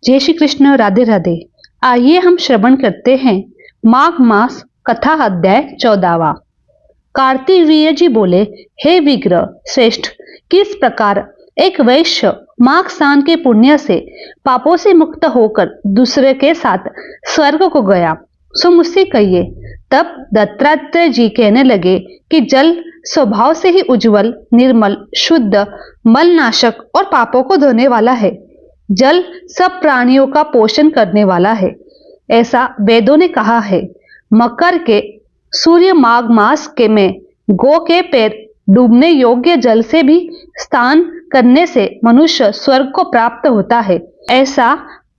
जय श्री कृष्ण, राधे राधे। आइए हम श्रवण करते हैं माघ मास कथा अध्याय 14वां। कार्तिवीर्य जी बोले, हे विग्रह श्रेष्ठ, किस प्रकार एक वैश्य माघ स्नान के पुण्य से पापों से मुक्त होकर दूसरे के साथ स्वर्ग को गया, सो मुझसे कहिए। तब दत्तात्रेय जी कहने लगे कि जल स्वभाव से ही उज्जवल, निर्मल, शुद्ध, मलनाशक और पापों को धोने वाला है। जल सब प्राणियों का पोषण करने वाला है, ऐसा वेदों ने कहा है। मकर के सूर्य माघ मास के में गो के पैर डूबने योग्य जल से भी स्नान करने से मनुष्य स्वर्ग को प्राप्त होता है। ऐसा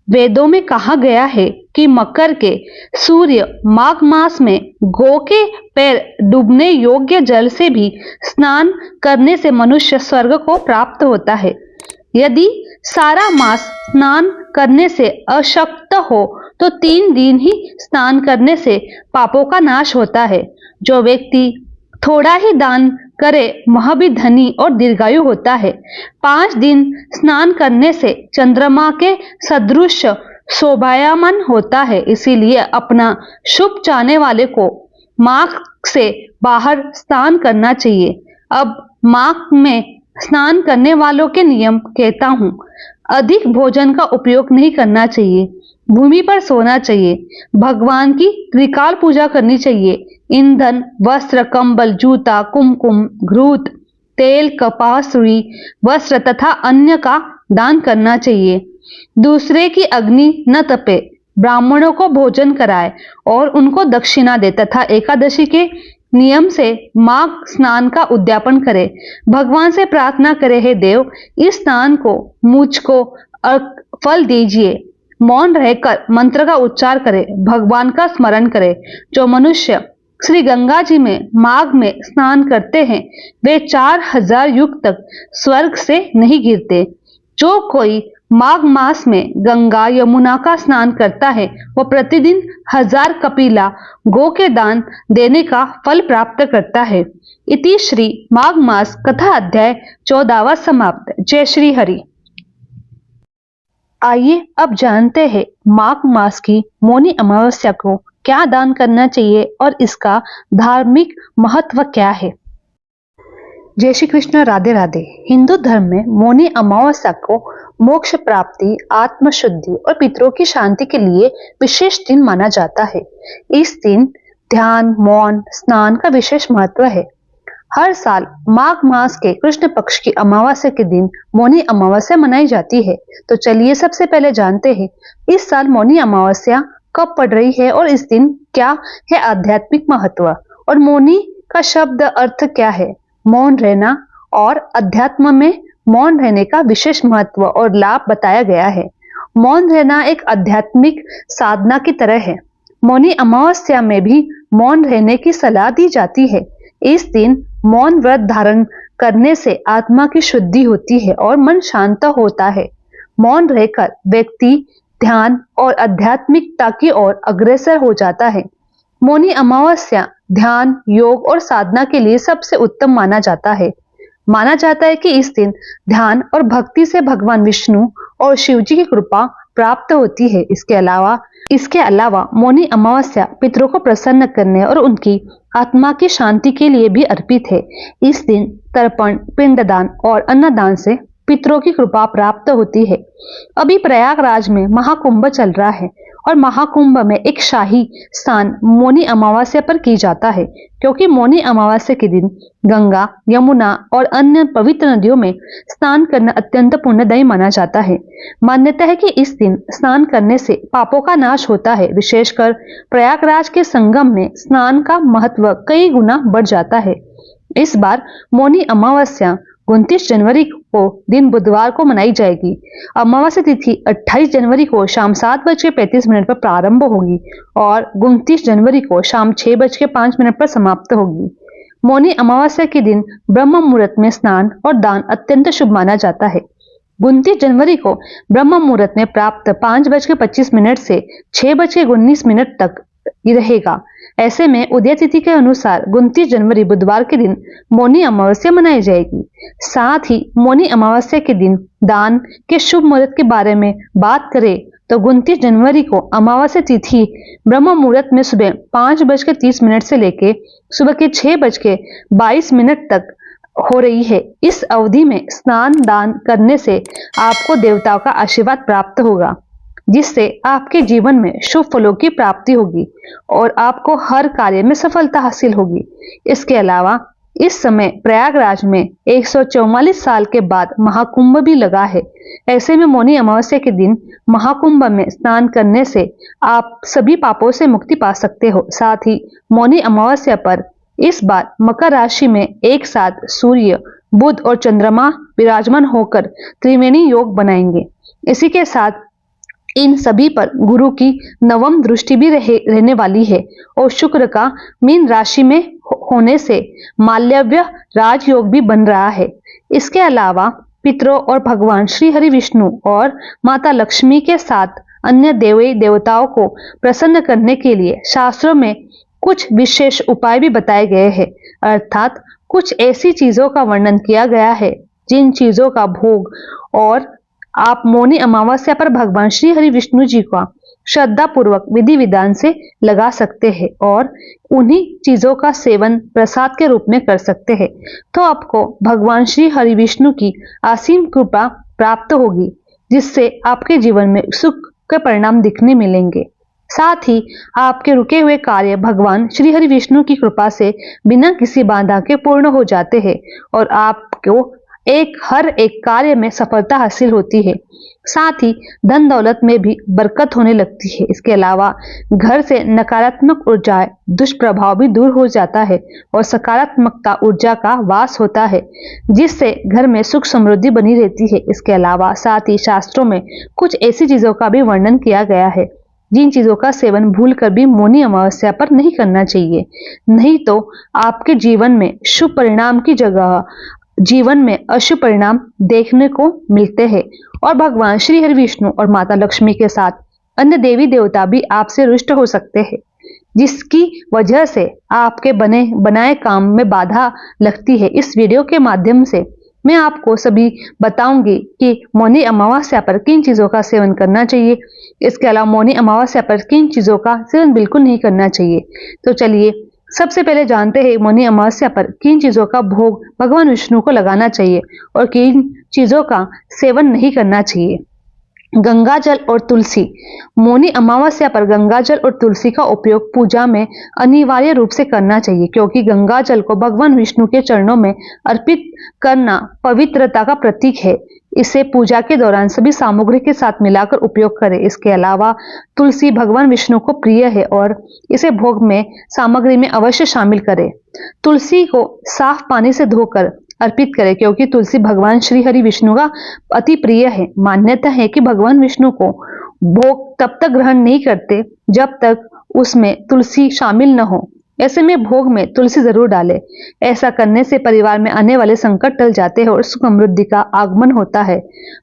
वेदों में कहा गया है कि मकर के सूर्य माघ मास में गो के पैर डूबने योग्य जल से भी स्नान करने से मनुष्य स्वर्ग को प्राप्त होता है। यदि सारा मास स्नान करने से अशक्त हो तो 3 दिन ही स्नान करने से पापों का नाश होता है। जो व्यक्ति थोड़ा ही दान करे वह भी धनी और दीर्घायु होता है। 5 दिन स्नान करने से चंद्रमा के सदृश शोभायमान होता है। इसीलिए अपना शुभ चाहने वाले को माघ से बाहर स्नान करना चाहिए। अब माघ में स्नान करने वालों के नियम कहता हूँ। अधिक भोजन का उपयोग नहीं करना चाहिए। भूमि पर सोना चाहिए। भगवान की त्रिकाल पूजा करनी चाहिए। ईंधन, वस्त्र, कंबल, जूता, कुमकुम, घृत, तेल, कपास, रुई, वस्त्र तथा अन्य का दान करना चाहिए। दूसरे की अग्नि न तपे। ब्राह्मणों को भोजन कराए और उनको दक्षिणा दे तथा एकादशी के नियम से माघ स्नान का उद्यापन करे। भगवान से प्रार्थना करे, हे देव, इस स्नान को मुझको फल दीजिए। मौन रहकर मंत्र का उच्चार करे, भगवान का स्मरण करे। जो मनुष्य श्री गंगा जी में माघ में स्नान करते हैं वे 4000 युग तक स्वर्ग से नहीं गिरते। जो कोई माघ मास में गंगा यमुना का स्नान करता है वो प्रतिदिन 1000 कपिला गो के दान देने का फल प्राप्त करता है। इति श्री माघ मास कथा अध्याय 14वां समाप्त। जय श्री हरि। आइए अब जानते हैं माघ मास की मौनी अमावस्या को क्या दान करना चाहिए और इसका धार्मिक महत्व क्या है। जय श्री कृष्ण, राधे राधे। हिंदू धर्म में मौनी अमावस्या को मोक्ष प्राप्ति, आत्मशुद्धि और पितरों की शांति के लिए विशेष दिन माना जाता है। इस दिन ध्यान, मौन, स्नान का विशेष महत्व है। हर साल माघ मास के कृष्ण पक्ष की अमावस्या के दिन मौनी अमावस्या मनाई जाती है। तो चलिए सबसे पहले जानते हैं इस साल मौनी अमावस्या कब पड़ रही है और इस दिन क्या है आध्यात्मिक महत्व और मौनी का शब्द अर्थ क्या है। मौन रहना और अध्यात्म में मौन रहने का विशेष महत्व और लाभ बताया गया है। मौन रहना एक आध्यात्मिक साधना की तरह है। मौनी अमावस्या में भी मौन रहने की सलाह दी जाती है। इस दिन मौन व्रत धारण करने से आत्मा की शुद्धि होती है और मन शांत होता है। मौन रहकर व्यक्ति ध्यान और आध्यात्मिकता की ओर अग्रसर हो जाता है। मौनी अमावस्या ध्यान, योग और साधना के लिए सबसे उत्तम माना जाता है। माना जाता है कि इस दिन ध्यान और भक्ति से भगवान विष्णु और शिव जी की कृपा प्राप्त होती है। इसके अलावा मौनी अमावस्या पितरों को प्रसन्न करने और उनकी आत्मा की शांति के लिए भी अर्पित है। इस दिन तर्पण, पिंडदान और अन्नदान से पितरों की कृपा प्राप्त होती है। अभी प्रयागराज में महाकुंभ चल रहा है और महाकुंभ में एक शाही स्नान मौनी अमावस्या पर की जाता है, क्योंकि मौनी अमावस्या के दिन गंगा, यमुना और अन्य पवित्र नदियों में स्नान करना अत्यंत पुण्यदायी माना जाता है। मान्यता है कि इस दिन स्नान करने से पापों का नाश होता है। विशेषकर प्रयागराज के संगम में स्नान का महत्व कई गुना बढ़ जाता है। इस बार मौनी अमावस्या 29 जनवरी को दिन बुधवार को मनाई जाएगी। अमावस्या तिथि 28 जनवरी को शाम 7:35 पर प्रारंभ होगी और 29 जनवरी को शाम 6:05 पर समाप्त होगी। मौनी अमावस्या के दिन ब्रह्म मुहूर्त में स्नान और दान अत्यंत शुभ माना जाता है। 29 जनवरी को ब्रह्म मुहूर्त में प्राप्त 5:25 से 6:19 तक रहेगा। ऐसे में उदय तिथि के अनुसार 29 जनवरी बुधवार के दिन मौनी अमावस्या मनाई जाएगी। साथ ही मौनी अमावस्या के दिन दान के शुभ मुहूर्त के बारे में बात करें तो 29 जनवरी को अमावस्या तिथि ब्रह्म मुहूर्त में सुबह 5:30 से लेके सुबह के 6:22 तक हो रही है। इस अवधि में स्नान दान करने से आपको देवताओं का आशीर्वाद प्राप्त होगा, जिससे आपके जीवन में शुभ फलों की प्राप्ति होगी और आपको हर कार्य में सफलता हासिल होगी। इसके अलावा इस समय प्रयागराज में 144 साल के बाद महाकुंभ भी लगा है। ऐसे में मौनी अमावस्या के दिन महाकुंभ में स्नान करने से आप सभी पापों से मुक्ति पा सकते हो। साथ ही मौनी अमावस्या पर इस बार मकर राशि में एक साथ सूर्य, बुध और चंद्रमा विराजमान होकर त्रिवेणी योग बनाएंगे। इसी के साथ इन सभी पर गुरु की नवम दृष्टि भी रहने वाली है और शुक्र का मीन राशि में होने से माल्यव्य राजयोग भी बन रहा है। इसके अलावा पितरों और भगवान श्री हरि विष्णु और माता लक्ष्मी के साथ अन्य देवी देवताओं को प्रसन्न करने के लिए शास्त्रों में कुछ विशेष उपाय भी बताए गए हैं। अर्थात कुछ ऐसी चीजों का वर्णन किया गया है जिन चीजों का भोग और आप मौनी अमावस्या पर भगवान श्री हरि विष्णु जी का श्रद्धा पूर्वक विधि विधान से लगा सकते हैं और उन्हीं चीजों का सेवन प्रसाद के रूप में कर सकते हैं, तो आपको भगवान श्री हरि विष्णु की असीम कृपा प्राप्त होगी, जिससे आपके जीवन में सुख के परिणाम दिखने मिलेंगे। साथ ही आपके रुके हुए कार्य भगवान श्री हरि विष्णु की कृपा से बिना किसी बाधा के पूर्ण हो जाते हैं और आपको हर एक कार्य में सफलता हासिल होती है। साथ ही धन दौलत में भी बरकत होने लगती है। इसके अलावा घर से नकारात्मक ऊर्जा दुष्प्रभाव भी दूर हो जाता है और सकारात्मकता ऊर्जा का वास होता है, जिससे घर में सुख समृद्धि बनी रहती है। इसके अलावा साथ ही शास्त्रों में कुछ ऐसी चीजों का भी वर्णन किया गया है जिन चीजों का सेवन भूलकर भी मौनी अमावस्या पर नहीं करना चाहिए, नहीं तो आपके जीवन में शुभ परिणाम की जगह जीवन में अशुभ परिणाम देखने को मिलते हैं और भगवान श्री हरि विष्णु और माता लक्ष्मी के साथ अन्य देवी देवता भी आपसे रुष्ट हो सकते हैं, जिसकी वजह से आपके बनाए काम में बाधा लगती है। इस वीडियो के माध्यम से मैं आपको सभी बताऊंगी कि मौनी अमावस्या पर किन चीजों का सेवन करना चाहिए। इसके अलावा मौनी अमावस्या पर किन चीजों का सेवन बिल्कुल नहीं करना चाहिए। तो चलिए सबसे पहले जानते हैं मौनी अमावस्या पर किन चीजों का भोग भगवान विष्णु को लगाना चाहिए और किन चीजों का सेवन नहीं करना चाहिए। गंगा जल और तुलसी। मौनी अमावस्या पर गंगा जल और तुलसी का उपयोग पूजा में अनिवार्य रूप से करना चाहिए, क्योंकि गंगा जल को भगवान विष्णु के चरणों में अर्पित करना पवित्रता का प्रतीक है। इसे पूजा के दौरान सभी सामग्री के साथ मिलाकर उपयोग करें। इसके अलावा तुलसी भगवान विष्णु को प्रिय है और इसे भोग में सामग्री में अवश्य शामिल करें। तुलसी को साफ पानी से धोकर अर्पित करें, क्योंकि तुलसी भगवान श्री हरि विष्णु का अति प्रिय है। मान्यता है कि भगवान विष्णु को भोग तब तक ग्रहण नहीं करते जब तक उसमें तुलसी शामिल न हो। ऐसे में भोग में तुलसी जरूर डालें। ऐसा करने से परिवार में आने वाले संकट टल जाते हैं और सुख समृद्धि का आगमन होता है।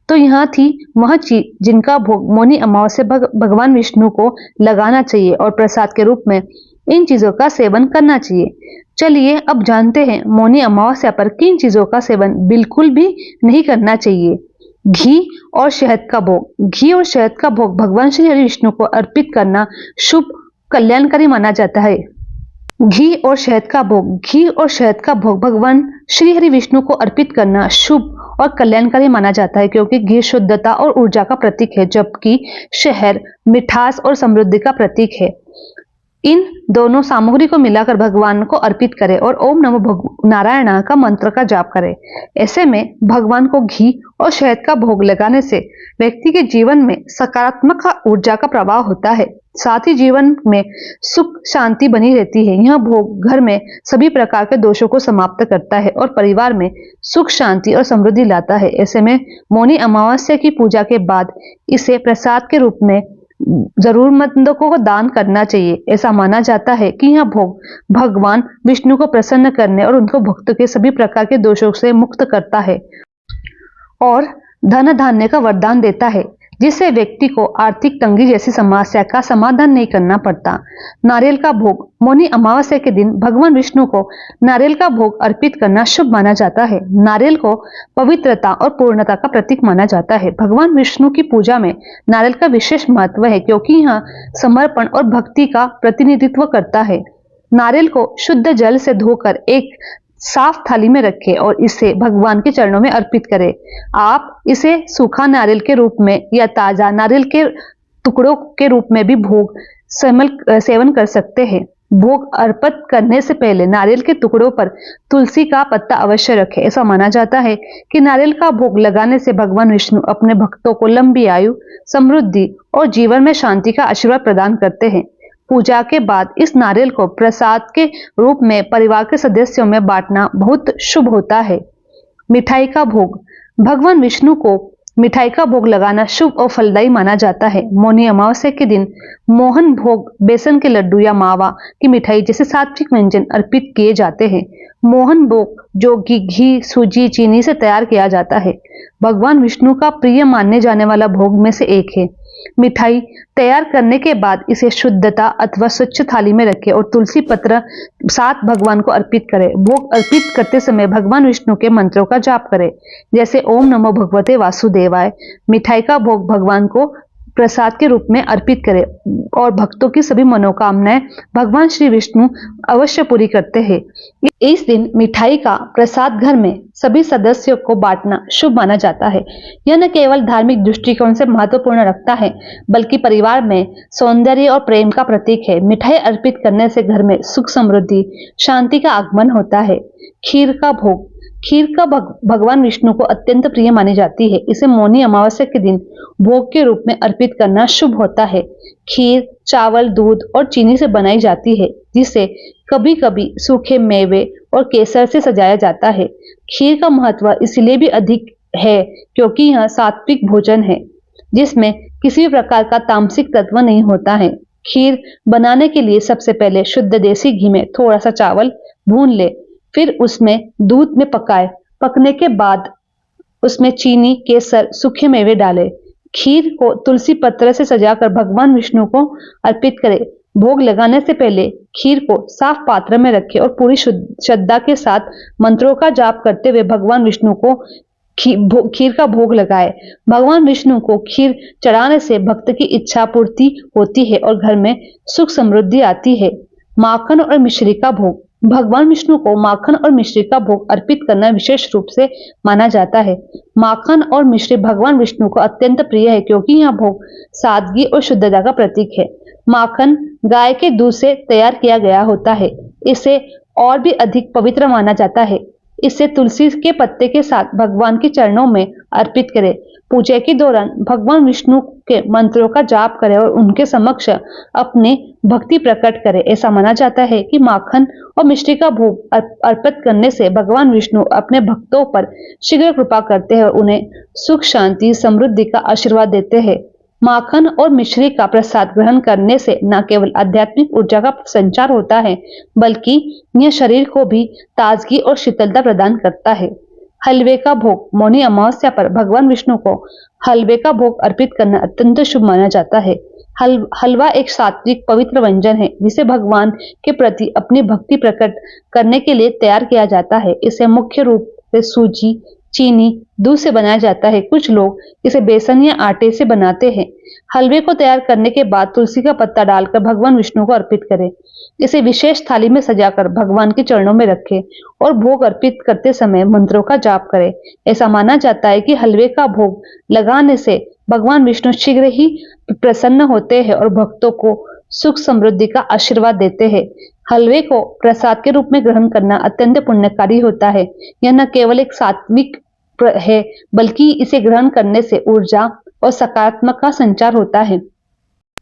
तो यहाँ थी वह चीज जिनका भोग मौनी अमावस्या भगवान विष्णु को लगाना चाहिए और प्रसाद के रूप में इन चीजों का सेवन करना चाहिए। चलिए अब जानते हैं मौनी अमावस्या पर किन चीजों का सेवन बिल्कुल भी नहीं करना चाहिए। घी और शहद का भोग। घी और शहद का भोग भगवान श्री हरि विष्णु को अर्पित करना शुभ कल्याणकारी माना जाता है। घी और शहद का भोग भगवान श्री हरि विष्णु को अर्पित करना शुभ और कल्याणकारी माना जाता है, क्योंकि घी शुद्धता और ऊर्जा का प्रतीक है, जबकि शहद मिठास और समृद्धि का प्रतीक है। इन दोनों सामग्री को मिलाकर भगवान को अर्पित करें और ओम नमो नारायण का मंत्र का जाप करें। ऐसे में भगवान को घी और शहद का भोग लगाने से व्यक्ति के जीवन में सकारात्मक ऊर्जा का प्रवाह होता है। साथ ही जीवन में सुख शांति बनी रहती है। यह भोग घर में सभी प्रकार के दोषों को समाप्त करता है और परिवार में सुख शांति और समृद्धि लाता है। ऐसे में मौनी अमावस्या की पूजा के बाद इसे प्रसाद के रूप में जरूरतमंदों को दान करना चाहिए। ऐसा माना जाता है कि यह भोग भगवान विष्णु को प्रसन्न करने और उनको भक्त के सभी प्रकार के दोषों से मुक्त करता है और धन धान्य का वरदान देता है। जिससे व्यक्ति को आर्थिक तंगी जैसी समस्या का समाधान नहीं करना पड़ता। नारियल का भोग। मौनी अमावस्या के दिन भगवान विष्णु को नारियल का भोग अर्पित करना शुभ माना जाता है। नारियल को पवित्रता और पूर्णता का प्रतीक माना जाता है। भगवान विष्णु की पूजा में नारियल का विशेष महत्व है क्योंकि यह समर्पण और भक्ति का प्रतिनिधित्व करता है। नारियल को शुद्ध जल से धोकर एक साफ थाली में रखें और इसे भगवान के चरणों में अर्पित करें। आप इसे सूखा नारियल के रूप में या ताजा नारियल के टुकड़ों के रूप में भी भोग सेवन कर सकते हैं। भोग अर्पित करने से पहले नारियल के टुकड़ों पर तुलसी का पत्ता अवश्य रखें। ऐसा माना जाता है कि नारियल का भोग लगाने से भगवान विष्णु अपने भक्तों को लंबी आयु, समृद्धि और जीवन में शांति का आशीर्वाद प्रदान करते हैं। पूजा के बाद इस नारियल को प्रसाद के रूप में परिवार के सदस्यों में बांटना बहुत शुभ होता है। मिठाई का भोग। भगवान विष्णु को मिठाई का भोग लगाना शुभ और फलदायी माना जाता है। मौनी अमावस्या के दिन मोहन भोग, बेसन के लड्डू या मावा की मिठाई जैसे सात्विक व्यंजन अर्पित किए जाते हैं। मोहन भोग जो कि घी, सूजी, चीनी से तैयार किया जाता है, भगवान विष्णु का प्रिय मानने जाने वाला भोग में से एक है। मिठाई तैयार करने के बाद इसे शुद्धता अथवा स्वच्छ थाली में रखें और तुलसी पत्र साथ भगवान को अर्पित करें। भोग अर्पित करते समय भगवान विष्णु के मंत्रों का जाप करें, जैसे ओम नमो भगवते वासुदेवाय। मिठाई का भोग भगवान को प्रसाद के रूप में अर्पित करें और भक्तों की सभी मनोकामनाएं भगवान श्री विष्णु अवश्य पूरी करते हैं। इस दिन मिठाई का प्रसाद घर में सभी सदस्यों को बांटना शुभ माना जाता है। यह न केवल धार्मिक दृष्टिकोण से महत्वपूर्ण रखता है, बल्कि परिवार में सौंदर्य और प्रेम का प्रतीक है। मिठाई अर्पित करने से घर में सुख, समृद्धि, शांति का आगमन होता है। खीर का भोग। खीर का भगवान विष्णु को अत्यंत प्रिय मानी जाती है। इसे मौनी अमावस्या के दिन भोग के रूप में अर्पित करना शुभ होता है। खीर चावल, दूध और चीनी से बनाई जाती है, जिसे कभी कभी सूखे मेवे और केसर से सजाया जाता है। खीर का महत्व इसलिए भी अधिक है क्योंकि यह सात्विक भोजन है, जिसमें किसी भी प्रकार का तामसिक तत्व नहीं होता है। खीर बनाने के लिए सबसे पहले शुद्ध देसी घी में थोड़ा सा चावल भून ले, फिर उसमें दूध में पकाए। पकने के बाद उसमें चीनी, केसर, सूखे मेवे डालें। खीर को तुलसी पत्र से सजाकर भगवान विष्णु को अर्पित करें। भोग लगाने से पहले खीर को साफ पात्र में रखें और पूरी श्रद्धा के साथ मंत्रों का जाप करते हुए भगवान विष्णु को खीर का भोग लगाए। भगवान विष्णु को खीर चढ़ाने से भक्त की इच्छा पूर्ति होती है और घर में सुख समृद्धि आती है। माखन और मिश्री का भोग। भगवान विष्णु को माखन और मिश्री का भोग अर्पित करना विशेष रूप से माना जाता है। माखन और मिश्री भगवान विष्णु को अत्यंत प्रिय है क्योंकि यह भोग सादगी और शुद्धता का प्रतीक है। माखन गाय के दूध से तैयार किया गया होता है। इसे और भी अधिक पवित्र माना जाता है। इसे तुलसी के पत्ते के साथ भगवान के चरणों में अर्पित करें। पूजा के दौरान भगवान विष्णु के मंत्रों का जाप करें और उनके समक्ष अपनी भक्ति प्रकट करें। ऐसा माना जाता है कि माखन और मिश्री का भोग अर्पित करने से भगवान विष्णु अपने भक्तों पर शीघ्र कृपा करते हैं और उन्हें सुख, शांति, समृद्धि का आशीर्वाद देते हैं। माखन और मिश्री का प्रसाद ग्रहण करने से न केवल आध्यात्मिक ऊर्जा का संचार होता है, बल्कि यह शरीर को भी ताजगी और शीतलता प्रदान करता है। हलवे का भोग। मौनी अमावस्या पर भगवान विष्णु को हलवे का भोग अर्पित करना अत्यंत शुभ माना जाता है। हलवा एक सात्विक पवित्र व्यंजन है जिसे भगवान के प्रति अपनी भक्ति प्रकट करने के लिए तैयार किया जाता है। इसे मुख्य रूप से सूजी, चीनी, दूध से बनाया जाता है। कुछ लोग इसे बेसन या आटे से बनाते हैं। हलवे को तैयार करने के बाद तुलसी का पत्ता डालकर भगवान विष्णु को अर्पित करें। इसे विशेष थाली में सजाकर भगवान के चरणों में रखें और भोग अर्पित करते समय मंत्रों का जाप करें। ऐसा माना जाता है कि हलवे का भोग लगाने से भगवान विष्णु शीघ्र ही प्रसन्न होते हैं और भक्तों को सुख, समृद्धि का आशीर्वाद देते हैं। हलवे को प्रसाद के रूप में ग्रहण करना अत्यंत पुण्यकारी होता है। यह न केवल एक सात्विक है, बल्कि इसे ग्रहण करने से ऊर्जा और सकारात्मक का संचार होता है।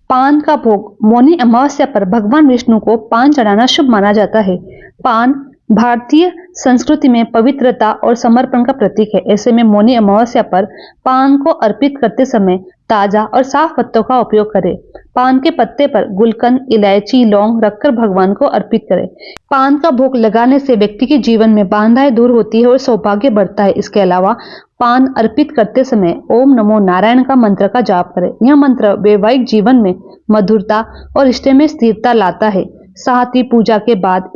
पान का भोग। मौनी अमावस्या पर भगवान विष्णु को पान चढ़ाना शुभ माना जाता है। पान भारतीय संस्कृति में पवित्रता और समर्पण का प्रतीक है। ऐसे में मौनी अमावस्या पर पान को अर्पित करते समय ताजा और साफ पत्तों का उपयोग करें। पान के पत्ते पर गुलकंद, इलायची, लौंग रखकर भगवान को अर्पित करें। पान का भोग लगाने से व्यक्ति के जीवन में बाधाएं दूर होती है और सौभाग्य बढ़ता है। इसके अलावा पान अर्पित करते समय ओम नमो नारायण का मंत्र का जाप करें। यह मंत्र वैवाहिक जीवन में मधुरता और रिश्ते में स्थिरता लाता है। साथ ही पूजा के बाद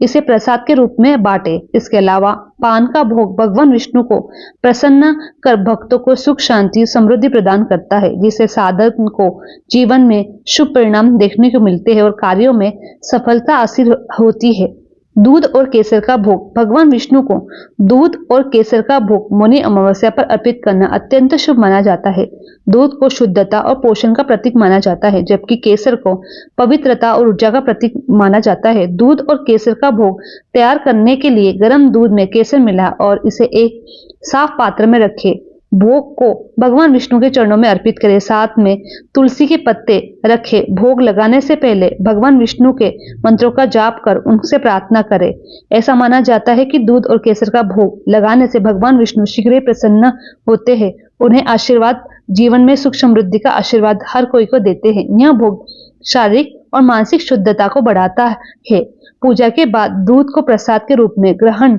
इसे प्रसाद के रूप में बांटे। इसके अलावा पान का भोग भगवान विष्णु को प्रसन्न कर भक्तों को सुख, शांति, समृद्धि प्रदान करता है, जिससे साधक को जीवन में शुभ परिणाम देखने को मिलते हैं और कार्यों में सफलता हासिल होती है। दूध और केसर का भोग। भगवान विष्णु को दूध और केसर का भोग मौनी अमावस्या पर अर्पित करना अत्यंत शुभ माना जाता है। दूध को शुद्धता और पोषण का प्रतीक माना जाता है, जबकि केसर को पवित्रता और ऊर्जा का प्रतीक माना जाता है। दूध और केसर का भोग तैयार करने के लिए गर्म दूध में केसर मिला और इसे एक साफ पात्र में रखें। भोग को भगवान विष्णु के चरणों में अर्पित करें। साथ में तुलसी के पत्ते रखें। भोग लगाने से पहले भगवान विष्णु के मंत्रों का जाप कर उनसे प्रार्थना करें। ऐसा माना जाता है कि दूध और केसर का भोग लगाने से भगवान विष्णु शीघ्र ही प्रसन्न होते हैं। उन्हें आशीर्वाद, जीवन में सुख समृद्धि का आशीर्वाद हर कोई को देते हैं। यह भोग शारीरिक और मानसिक शुद्धता को बढ़ाता है। पूजा के बाद दूध को प्रसाद के रूप में ग्रहण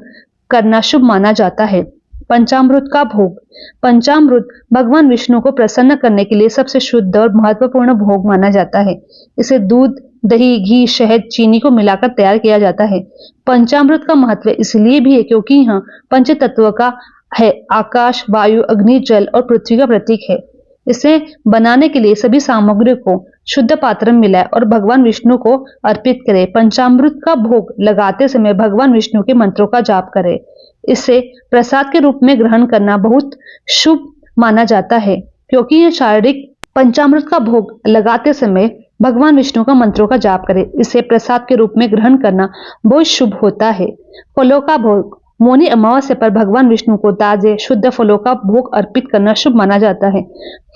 करना शुभ माना जाता है। पंचामृत का भोग। पंचामृत भगवान विष्णु को प्रसन्न करने के लिए सबसे शुद्ध और महत्वपूर्ण भोग माना जाता है। इसे दूध, दही, घी, शहद, चीनी को मिलाकर तैयार किया जाता है। पंचामृत का महत्व इसलिए भी है क्योंकि यह पंच तत्व का है। आकाश, वायु, अग्नि, जल और पृथ्वी का प्रतीक है। इसे बनाने के लिए सभी सामग्री को शुद्ध पात्र में मिलाएं और भगवान विष्णु को अर्पित करें। पंचामृत का भोग लगाते समय भगवान विष्णु के मंत्रों का जाप करें। इसे प्रसाद के रूप में ग्रहण करना बहुत शुभ माना जाता है, क्योंकि यह शारीरिक पंचामृत का भोग लगाते समय भगवान विष्णु का मंत्रों का जाप करें। इसे प्रसाद के रूप में ग्रहण करना बहुत शुभ होता है। फलों का भोग। मौनी अमावस्या पर भगवान विष्णु को ताजे शुद्ध फलों का भोग अर्पित करना शुभ माना जाता है।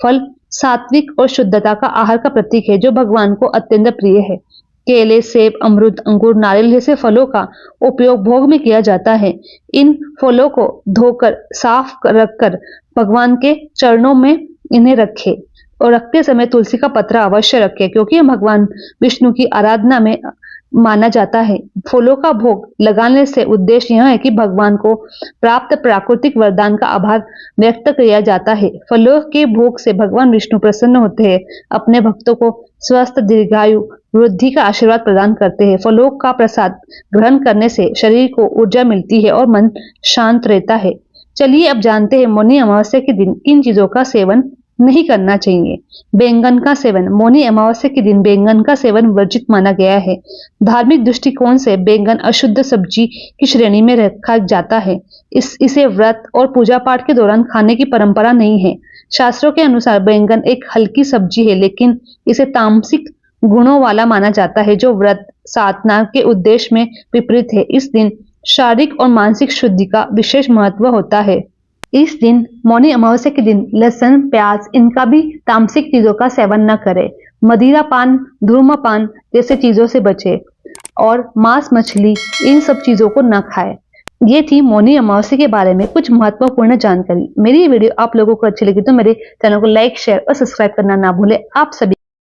फल सात्विक और शुद्धता का आहार का प्रतीक है, जो भगवान को अत्यंत प्रिय है। केले, सेब, अमरूद, अंगूर, नारियल जैसे फलों का उपयोग भोग में किया जाता है। इन फलों को धोकर साफ रखकर भगवान के चरणों में इन्हें रखें और रखते समय तुलसी का पत्रा अवश्य रखें, क्योंकि यह भगवान विष्णु की आराधना में माना जाता है। फलों का भोग लगाने से उद्देश्य यह है कि भगवान को प्राप्त प्राकृतिक वरदान का आभार व्यक्त किया जाता है। फलों के भोग से भगवान विष्णु प्रसन्न होते हैं, अपने भक्तों को स्वस्थ, दीर्घायु, वृद्धि का आशीर्वाद प्रदान करते हैं। फलों का प्रसाद ग्रहण करने से शरीर को ऊर्जा मिलती है और मन शांत रहता है। चलिए अब जानते हैं मौनी अमावस्या के दिन किन चीजों का सेवन नहीं करना चाहिए। बैंगन का सेवन। मौनी अमावस्या के दिन बैंगन का सेवन वर्जित माना गया है। धार्मिक दृष्टिकोण से बैंगन अशुद्ध सब्जी की श्रेणी में रखा जाता है। इसे व्रत और पूजा पाठ के दौरान खाने की परंपरा नहीं है। शास्त्रों के अनुसार बैंगन एक हल्की सब्जी है, लेकिन इसे तामसिक गुणों वाला माना जाता है, जो व्रत साधना के उद्देश्य में विपरीत है। इस दिन शारीरिक और मानसिक शुद्धि का विशेष महत्व होता है। इस दिन मौनी अमावस्या के दिन लहसुन, प्याज इनका भी तामसिक चीजों का सेवन न करें। मदिरा पान, धूम्रपान जैसे चीजों से बचे और मांस, मछली इन सब चीजों को न खाएं। ये थी मौनी अमावस्या के बारे में कुछ महत्वपूर्ण जानकारी। मेरी ये वीडियो आप लोगों को अच्छी लगी तो मेरे चैनल को लाइक, शेयर और सब्सक्राइब करना ना भूलें। आप सभी